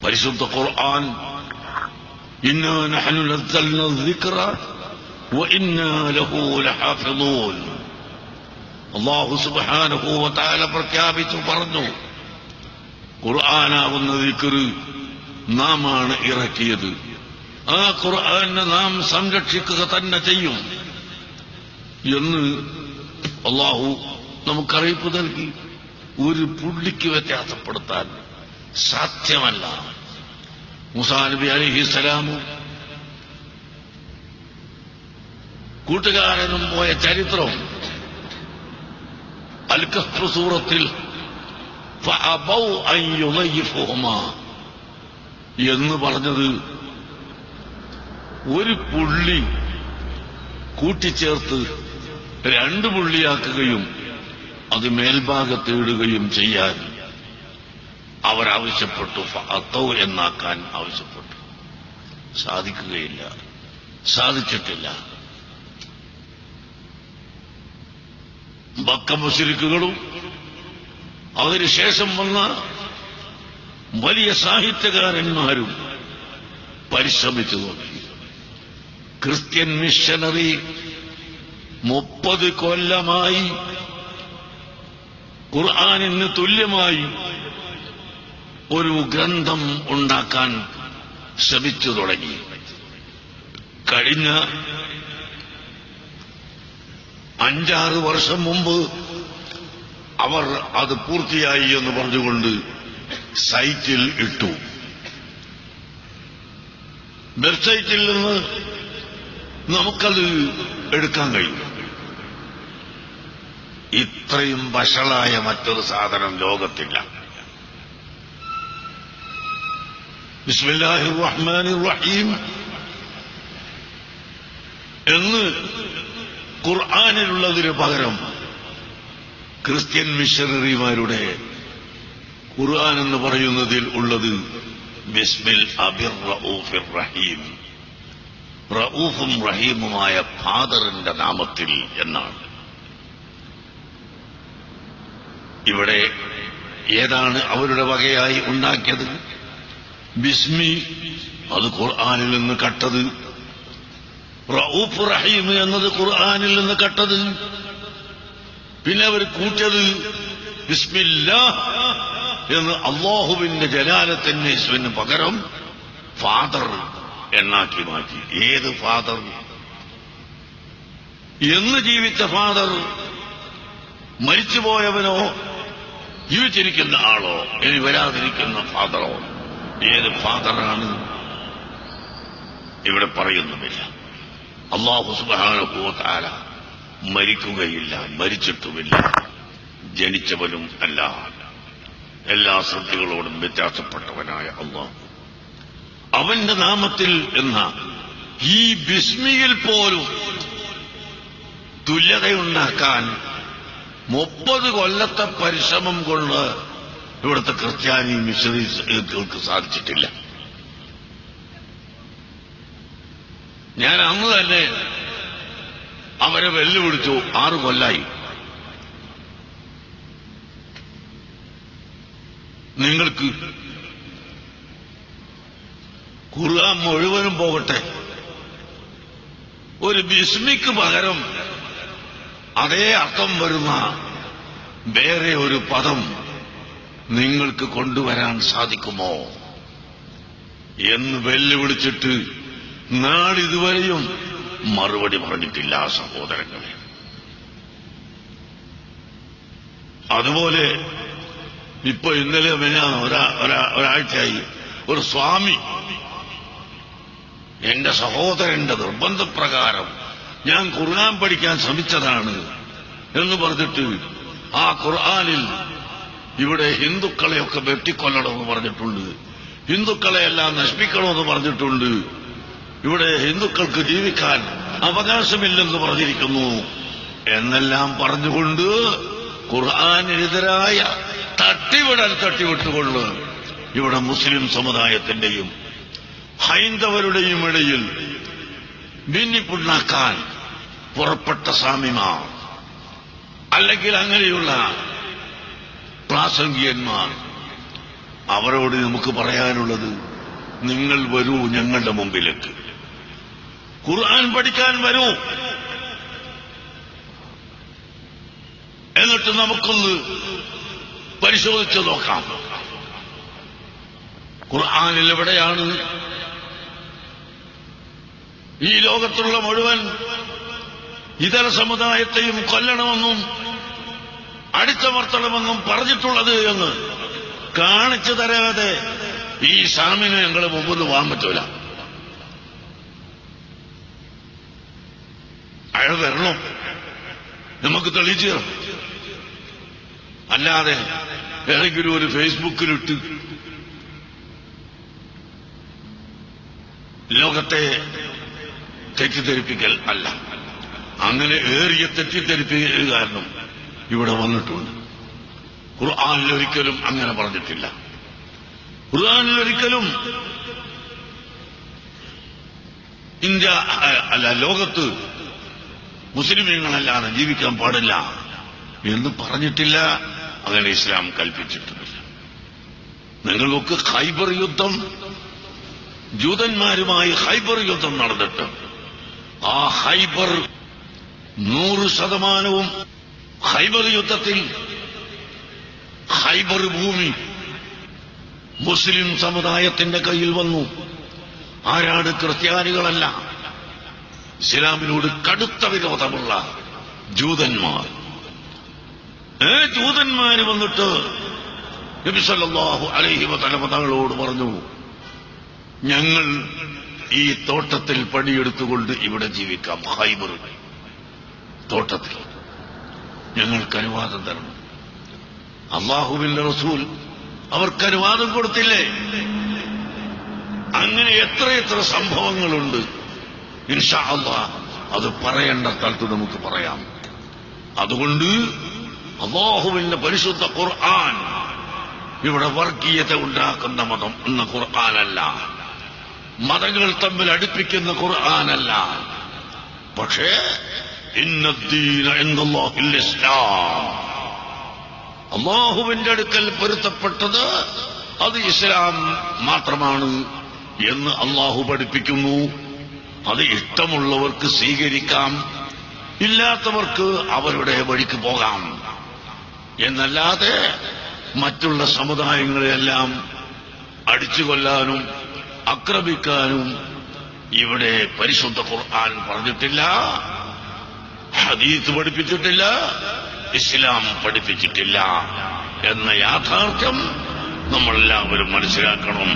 പരിശുദ്ധ ഖുർആൻ ഇന്നാ നഹ്നു നസ്സൽനാ الذിക്റ വഇന്നാ ലഹു ലഹാഫിളൂൻ. അല്ലാഹു സുബ്ഹാനഹു വ തആല പ്രഖ്യാപിച്ചു പറഞ്ഞു, ഖുർആനാകുന്ന ദിക്ർ നാമാണ് ഇറക്കിയത്, ആ ഖുർആനെ നാം സംരക്ഷിക്കുക തന്നെ ചെയ്യും എന്ന് അല്ലാഹു നമുക്കറിയിപ്പ് നൽകി. ഒരു പുള്ളിക്ക് വ്യത്യാസപ്പെടുത്താൻ സാധ്യമല്ല. മൂസാ നബി അലൈഹിസ്സലാമും കൂട്ടുകാരനും പോയ ചരിത്രം അൽ കഹ്ഫ് സൂറത്തിൽ ഫഅബൗ അൻ യുളയ്യിഫുഹുമാ എന്ന് പറഞ്ഞത് ഒരു പുള്ളി കൂട്ടിച്ചേർത്ത് രണ്ട് പുള്ളിയാക്കുകയും അത് മേൽഭാഗത്തിടുകയും ചെയ്യാൻ അവരാവശ്യപ്പെട്ടു. ഫഅതൗ എന്നാക്കാൻ ആവശ്യപ്പെട്ടു. സാധിക്കുകയില്ല, സാധിച്ചിട്ടില്ല. മക്ക മുശ്രിക്കുകളും അതിനുശേഷം വന്ന വലിയ സാഹിത്യകാരന്മാരും പരിശ്രമിച്ചു നോക്കി. ക്രിസ്ത്യൻ മിഷനറി 30 കൊല്ലമായി ഖുർആനിന് തുല്യമായി ഒരു ഗ്രന്ഥം ഉണ്ടാക്കാൻ ശ്രമിച്ചു തുടങ്ങി. കഴിഞ്ഞ 5-6 വർഷം മുമ്പ് അവർ അത് പൂർത്തിയായി എന്ന് പറഞ്ഞുകൊണ്ട് സൈറ്റിൽ ഇട്ടു. വെബ്സൈറ്റിൽ നിന്ന് നമുക്കത് എടുക്കാൻ കഴിയും. ഇത്രയും വഷളായ മറ്റൊരു സാധനം ലോകത്തില്ല. ബിസ്മില്ലാഹിർ റഹ്മാനിർ റഹീം എന്ന് ഖുർആനിലുള്ളതിന് പകരം ക്രിസ്ത്യൻ മിഷണറിമാരുടെ ഖുർആൻ എന്ന് പറയുന്നതിൽ ഉള്ളത് ബിസ്മിൽ അബിർ റഊഫിർ റഹീം, റഊഫും റഹീമുമായ ഫാദറിന്റെ നാമത്തിൽ എന്നാണ്. ഇവിടെ ഏതാണ് അവരുടെ വകയായി ഉണ്ടാക്കിയത്? ബിസ്മി, അത് ഖുർആനിൽ നിന്ന് കട്ടത്. റഊഫ് റഹീം എന്നത് ഖുർആനിൽ നിന്ന് കട്ടത്. പിന്നെ അവർ കൂട്ടിയത് ബിസ്മില്ലാഹ് എന്ന് അല്ലാഹുവിന്റെ ജലാലത്തിന്റെ ഇസ്മിന് പകരം ഫാദർ എന്നാക്കി മാറ്റി. ഏത് ഫാദർ? എന്ന് ജീവിച്ച ഫാദർ? മരിച്ചുപോയവനോ ജീവിച്ചിരിക്കുന്ന ആളോ ഇനി വരാതിരിക്കുന്ന ഫാദറോ? ഏത് ഫാദറാണ്? ഇവിടെ പറയുന്നുമില്ല. അല്ലാഹു സുബ്ഹാനഹു വ തആല മരിക്കുകയില്ല, മരിച്ചിട്ടുമില്ല, ജനിച്ചവനും അല്ല. എല്ലാ സൃഷ്ടികളോടും വ്യത്യാസപ്പെട്ടവനായ അല്ലാഹു അവന്റെ നാമത്തിൽ എന്ന ഈ ബിസ്മിയിൽ പോലും തുല്യതയുണ്ടാക്കാൻ 30 കൊല്ലത്തെ പരിശ്രമം കൊണ്ട് ഇവിടുത്തെ ക്രിസ്ത്യാനി മിഷണറികൾക്ക് സാധിച്ചിട്ടില്ല. ഞാൻ അന്ന് തന്നെ അവരെ വെല്ലുവിളിച്ചു. 6 കൊല്ലായി. നിങ്ങൾക്ക് ഖുർആൻ മുഴുവനും പോകട്ടെ, ഒരു ബിസ്മിക്ക് പകരം അതേ അർത്ഥം വരുന്ന വേറെ ഒരു പദം നിങ്ങൾക്ക് കൊണ്ടുവരാൻ സാധിക്കുമോ എന്ന് വെല്ലുവിളിച്ചിട്ട് നാളിതുവരെയും മറുപടി പറഞ്ഞിട്ടില്ല സഹോദരങ്ങളെ. അതുപോലെ ഇപ്പൊ ഇന്നലെ ഒരാഴ്ചയായി ഒരു സ്വാമി എന്റെ സഹോദരന്റെ നിർബന്ധപ്രകാരം ഞാൻ ഖുർആൻ പഠിക്കാൻ ശ്രമിച്ചതാണ് എന്ന് പറഞ്ഞിട്ട് ആ ഖുർആനിൽ ഇവിടെ ഹിന്ദുക്കളെയൊക്കെ വെട്ടിക്കൊല്ലണമെന്ന് പറഞ്ഞിട്ടുണ്ട്, ഹിന്ദുക്കളെയെല്ലാം നശിപ്പിക്കണമെന്ന് പറഞ്ഞിട്ടുണ്ട്, ഇവിടെ ഹിന്ദുക്കൾക്ക് ജീവിക്കാൻ അവകാശമില്ലെന്ന് പറഞ്ഞിരിക്കുന്നു എന്നെല്ലാം പറഞ്ഞുകൊണ്ട് ഖുർആനെതിരായ തട്ടിവിട്ടുകൊണ്ട് ഇവിടെ മുസ്ലിം സമുദായത്തിന്റെയും ഹൈന്ദവരുടെയും ഇടയിൽ ഭിന്നിപ്പുണ്ടാക്കാൻ പുറപ്പെട്ട സ്വാമിമാർ അല്ലെങ്കിൽ അങ്ങനെയുള്ള പ്രാസംഗികന്മാർ അവരോട് നമുക്ക് പറയാനുള്ളത്, നിങ്ങൾ വരൂ ഞങ്ങളുടെ മുമ്പിലേക്ക്, ഖുർആൻ പഠിക്കാൻ വരൂ, എന്നിട്ട് നമുക്കൊന്ന് പരിശോധിച്ചു നോക്കാം. ഖുർആനിൽ എവിടെയാണ് ഈ ലോകത്തുള്ള മുഴുവൻ ഇതര സമുദായത്തെയും കൊല്ലണമെന്നും അടിച്ചമർത്തണമെന്നും പറഞ്ഞിട്ടുള്ളത് എന്ന് കാണിച്ചു തരാതെ ഈ ഷാമിനെ ഞങ്ങളെ മുമ്പിൽ പോകാൻ പറ്റൂല. അയാൾ വരണം, നമുക്ക് തെളിയിച്ചു തരണം. അല്ലാതെ ഏതെങ്കിലും ഒരു ഫേസ്ബുക്കിലിട്ട് ലോകത്തെ തെറ്റിദ്ധരിപ്പിക്കൽ അല്ല. അങ്ങനെ ഏറിയ തെറ്റിദ്ധരിപ്പിക്കൽ കാരണം ഇവിടെ വന്നിട്ടുണ്ട്. ഖുർആനിൽ ഒരിക്കലും അങ്ങനെ പറഞ്ഞിട്ടില്ല. ഖുർആനിൽ ഒരിക്കലും ഇന്ത്യ അല്ല ലോകത്ത് മുസ്ലിമീങ്ങളല്ലാതെ ജീവിക്കാൻ പാടില്ല എന്ന് പറഞ്ഞിട്ടില്ല. അങ്ങനെ ഇസ്ലാം കൽപ്പിച്ചിട്ടുമില്ല. നിങ്ങളൊക്കെ ഖൈബർ യുദ്ധം, ജൂതന്മാരുമായി ഖൈബർ യുദ്ധം നടന്നിട്ട് ആ ഖൈബർ 100% ഖൈബർ യുദ്ധത്തിൽ ഖൈബർ ഭൂമി മുസ്ലിം സമുദായത്തിന്റെ കയ്യിൽ വന്നു. ആരാണ്? ക്രിസ്ത്യാനികളല്ല, ഇസ്ലാമിനോട് കടുത്ത വിരോധമുള്ള ജൂതന്മാർ. ജൂതന്മാര് വന്നിട്ട് നബി സല്ലല്ലാഹു അലൈഹി വസല്ലം തങ്ങളോട് പറഞ്ഞു, ഞങ്ങൾ ഈ തോട്ടത്തിൽ പണിയെടുത്തുകൊണ്ട് ഇവിടെ ജീവിക്കാം, ഖൈബർ തോട്ടത്തിൽ ഞങ്ങൾക്ക് അനുവാദം തരണം. അല്ലാഹുവിന്റെ റസൂൽ അവർക്ക് അനുവാദം കൊടുത്തില്ലേ? അങ്ങനെ എത്രയെത്ര സംഭവങ്ങളുണ്ട്. ഇൻഷാ അല്ലാഹ് അത് പറയേണ്ട സ്ഥലത്ത് നമുക്ക് പറയാം. അതുകൊണ്ട് അല്ലാഹുവിന്റെ പരിശുദ്ധ ഖുർആൻ ഇവിടെ വർഗീയത ഉണ്ടാക്കുന്ന മതം എന്ന ഖുർആനല്ല, മതങ്ങൾ തമ്മിൽ അടുപ്പിക്കുന്ന ഖുർആനല്ല. പക്ഷേ ഇന്നദ്ദീന ഇൻദല്ലാഹിൽ ഇസ്ലാം, അല്ലാഹുവിന്റെ അടുക്കൽ പൊരുത്തപ്പെട്ടത് അത് ഇസ്ലാം മാത്രമാണ് എന്ന് അല്ലാഹു പഠിപ്പിക്കുന്നു. അത് ഇഷ്ടമുള്ളവർക്ക് സ്വീകരിക്കാം, ഇല്ലാത്തവർക്ക് അവരുടെ വഴിക്ക് പോകാം എന്നല്ലാതെ മറ്റുള്ള സമുദായങ്ങളെയെല്ലാം അടിച്ചുകൊല്ലാനും ആക്രമിക്കാനും ഇവിടെ പരിശുദ്ധ ഖുർആൻ പറഞ്ഞിട്ടില്ല, ഹദീസ് പഠിപ്പിച്ചിട്ടില്ല, ഇസ്ലാം പഠിപ്പിച്ചിട്ടില്ല എന്ന യാഥാർത്ഥ്യം നമ്മളെല്ലാവരും മനസ്സിലാക്കണം.